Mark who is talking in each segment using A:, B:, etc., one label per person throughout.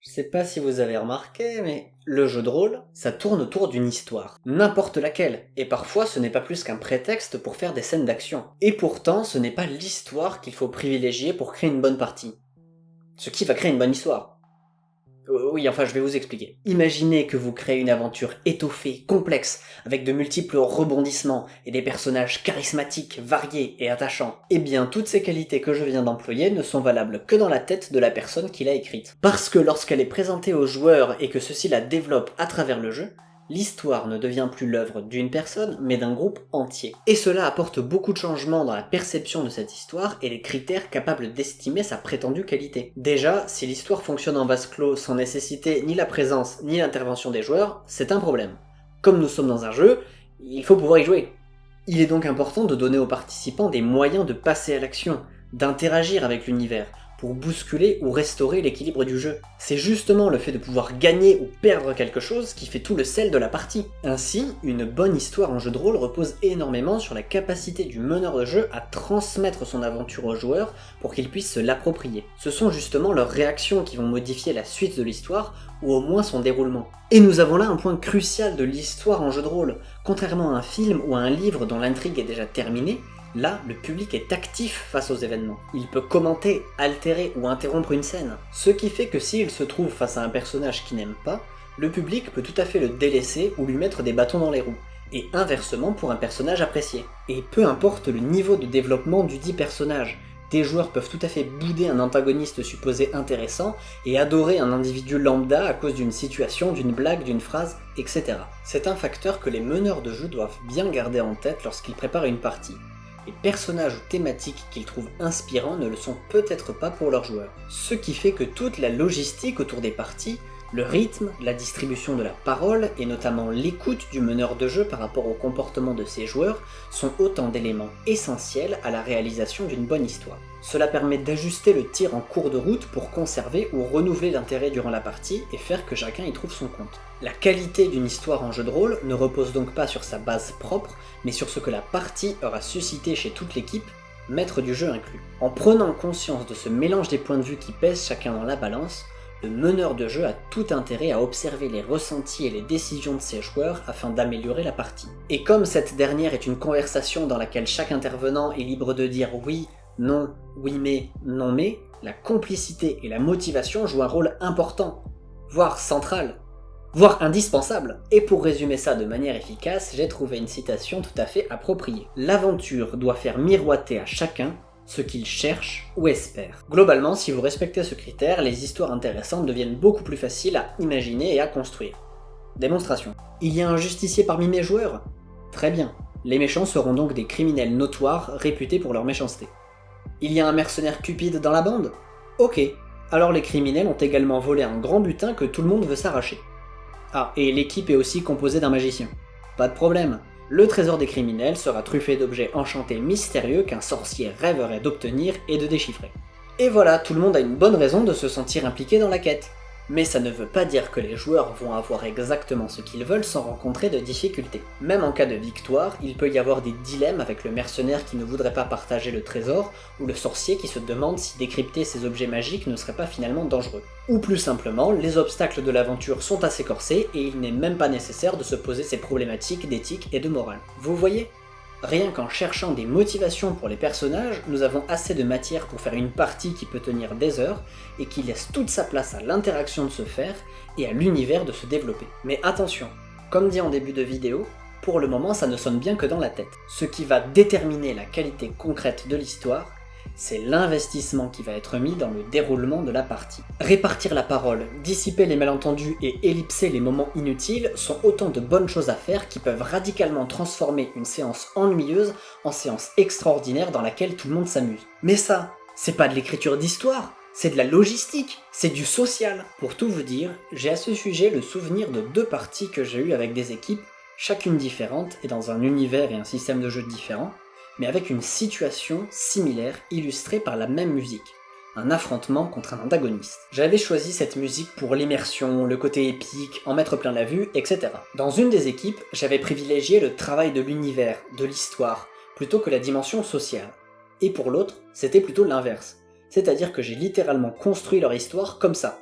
A: Je sais pas si vous avez remarqué, mais le jeu de rôle, ça tourne autour d'une histoire. N'importe laquelle. Et parfois, ce n'est pas plus qu'un prétexte pour faire des scènes d'action. Et pourtant, ce n'est pas l'histoire qu'il faut privilégier pour créer une bonne partie. Ce qui va créer une bonne histoire. Oui, enfin, je vais vous expliquer. Imaginez que vous créez une aventure étoffée, complexe, avec de multiples rebondissements et des personnages charismatiques, variés et attachants. Eh bien, toutes ces qualités que je viens d'employer ne sont valables que dans la tête de la personne qui l'a écrite. Parce que lorsqu'elle est présentée aux joueurs et que ceux-ci la développent à travers le jeu, l'histoire ne devient plus l'œuvre d'une personne, mais d'un groupe entier. Et cela apporte beaucoup de changements dans la perception de cette histoire et les critères capables d'estimer sa prétendue qualité. Déjà, si l'histoire fonctionne en vase clos sans nécessiter ni la présence ni l'intervention des joueurs, c'est un problème. Comme nous sommes dans un jeu, il faut pouvoir y jouer. Il est donc important de donner aux participants des moyens de passer à l'action, d'interagir avec l'univers, pour bousculer ou restaurer l'équilibre du jeu. C'est justement le fait de pouvoir gagner ou perdre quelque chose qui fait tout le sel de la partie. Ainsi, une bonne histoire en jeu de rôle repose énormément sur la capacité du meneur de jeu à transmettre son aventure aux joueurs pour qu'ils puissent se l'approprier. Ce sont justement leurs réactions qui vont modifier la suite de l'histoire, ou au moins son déroulement. Et nous avons là un point crucial de l'histoire en jeu de rôle. Contrairement à un film ou à un livre dont l'intrigue est déjà terminée, là, le public est actif face aux événements. Il peut commenter, altérer ou interrompre une scène. Ce qui fait que s'il se trouve face à un personnage qu'il n'aime pas, le public peut tout à fait le délaisser ou lui mettre des bâtons dans les roues. Et inversement pour un personnage apprécié. Et peu importe le niveau de développement du dit personnage, des joueurs peuvent tout à fait bouder un antagoniste supposé intéressant et adorer un individu lambda à cause d'une situation, d'une blague, d'une phrase, etc. C'est un facteur que les meneurs de jeu doivent bien garder en tête lorsqu'ils préparent une partie. Les personnages ou thématiques qu'ils trouvent inspirants ne le sont peut-être pas pour leurs joueurs. Ce qui fait que toute la logistique autour des parties, le rythme, la distribution de la parole et notamment l'écoute du meneur de jeu par rapport au comportement de ses joueurs sont autant d'éléments essentiels à la réalisation d'une bonne histoire. Cela permet d'ajuster le tir en cours de route pour conserver ou renouveler l'intérêt durant la partie et faire que chacun y trouve son compte. La qualité d'une histoire en jeu de rôle ne repose donc pas sur sa base propre, mais sur ce que la partie aura suscité chez toute l'équipe, maître du jeu inclus. En prenant conscience de ce mélange des points de vue qui pèsent chacun dans la balance, le meneur de jeu a tout intérêt à observer les ressentis et les décisions de ses joueurs afin d'améliorer la partie. Et comme cette dernière est une conversation dans laquelle chaque intervenant est libre de dire oui, non, oui mais, non mais, la complicité et la motivation jouent un rôle important, voire central, voire indispensable. Et pour résumer ça de manière efficace, j'ai trouvé une citation tout à fait appropriée. L'aventure doit faire miroiter à chacun ce qu'il cherche ou espère. Globalement, si vous respectez ce critère, les histoires intéressantes deviennent beaucoup plus faciles à imaginer et à construire. Démonstration. Il y a un justicier parmi mes joueurs ? Très bien. Les méchants seront donc des criminels notoires réputés pour leur méchanceté. Il y a un mercenaire cupide dans la bande ? Ok. Alors les criminels ont également volé un grand butin que tout le monde veut s'arracher. Ah, et l'équipe est aussi composée d'un magicien. Pas de problème. Le trésor des criminels sera truffé d'objets enchantés mystérieux qu'un sorcier rêverait d'obtenir et de déchiffrer. Et voilà, tout le monde a une bonne raison de se sentir impliqué dans la quête. Mais ça ne veut pas dire que les joueurs vont avoir exactement ce qu'ils veulent sans rencontrer de difficultés. Même en cas de victoire, il peut y avoir des dilemmes avec le mercenaire qui ne voudrait pas partager le trésor, ou le sorcier qui se demande si décrypter ces objets magiques ne serait pas finalement dangereux. Ou plus simplement, les obstacles de l'aventure sont assez corsés et il n'est même pas nécessaire de se poser ces problématiques d'éthique et de morale. Vous voyez ? Rien qu'en cherchant des motivations pour les personnages, nous avons assez de matière pour faire une partie qui peut tenir des heures et qui laisse toute sa place à l'interaction de se faire et à l'univers de se développer. Mais attention, comme dit en début de vidéo, pour le moment ça ne sonne bien que dans la tête. Ce qui va déterminer la qualité concrète de l'histoire, c'est l'investissement qui va être mis dans le déroulement de la partie. Répartir la parole, dissiper les malentendus et ellipser les moments inutiles sont autant de bonnes choses à faire qui peuvent radicalement transformer une séance ennuyeuse en séance extraordinaire dans laquelle tout le monde s'amuse. Mais ça, c'est pas de l'écriture d'histoire, c'est de la logistique, c'est du social. Pour tout vous dire, j'ai à ce sujet le souvenir de 2 parties que j'ai eues avec des équipes, chacune différente et dans un univers et un système de jeu différents, mais avec une situation similaire illustrée par la même musique, un affrontement contre un antagoniste. J'avais choisi cette musique pour l'immersion, le côté épique, en mettre plein la vue, etc. Dans une des équipes, j'avais privilégié le travail de l'univers, de l'histoire, plutôt que la dimension sociale. Et pour l'autre, c'était plutôt l'inverse, c'est-à-dire que j'ai littéralement construit leur histoire comme ça.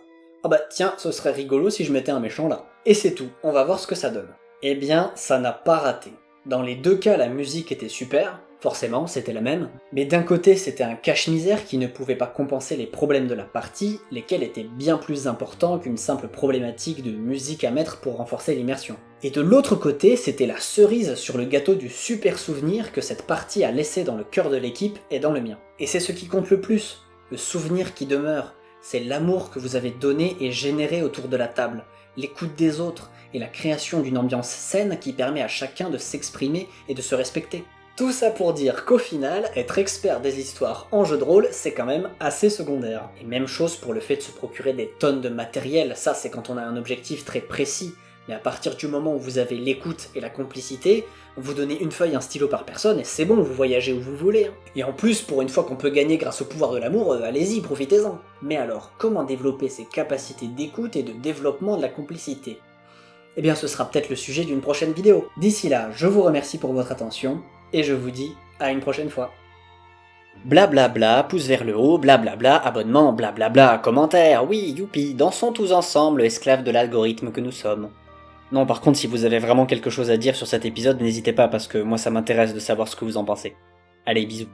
A: Ah bah tiens, ce serait rigolo si je mettais un méchant là. Et c'est tout, on va voir ce que ça donne. Eh bien, ça n'a pas raté. Dans les deux cas, la musique était super, forcément, c'était la même, mais d'un côté, c'était un cache-misère qui ne pouvait pas compenser les problèmes de la partie, lesquels étaient bien plus importants qu'une simple problématique de musique à mettre pour renforcer l'immersion. Et de l'autre côté, c'était la cerise sur le gâteau du super souvenir que cette partie a laissé dans le cœur de l'équipe et dans le mien. Et c'est ce qui compte le plus, le souvenir qui demeure, c'est l'amour que vous avez donné et généré autour de la table, l'écoute des autres et la création d'une ambiance saine qui permet à chacun de s'exprimer et de se respecter. Tout ça pour dire qu'au final, être expert des histoires en jeu de rôle, c'est quand même assez secondaire. Et même chose pour le fait de se procurer des tonnes de matériel, ça c'est quand on a un objectif très précis. Mais à partir du moment où vous avez l'écoute et la complicité, vous donnez une feuille, un stylo par personne et c'est bon, vous voyagez où vous voulez. Et en plus, pour une fois qu'on peut gagner grâce au pouvoir de l'amour, allez-y, profitez-en. Mais alors, comment développer ces capacités d'écoute et de développement de la complicité? Eh bien, ce sera peut-être le sujet d'une prochaine vidéo. D'ici là, je vous remercie pour votre attention, et je vous dis à une prochaine fois. Blablabla, pouce vers le haut, blablabla, abonnement, blablabla, commentaire, oui, youpi, dansons tous ensemble, esclaves de l'algorithme que nous sommes. Non, par contre, si vous avez vraiment quelque chose à dire sur cet épisode, n'hésitez pas, parce que moi ça m'intéresse de savoir ce que vous en pensez. Allez, bisous.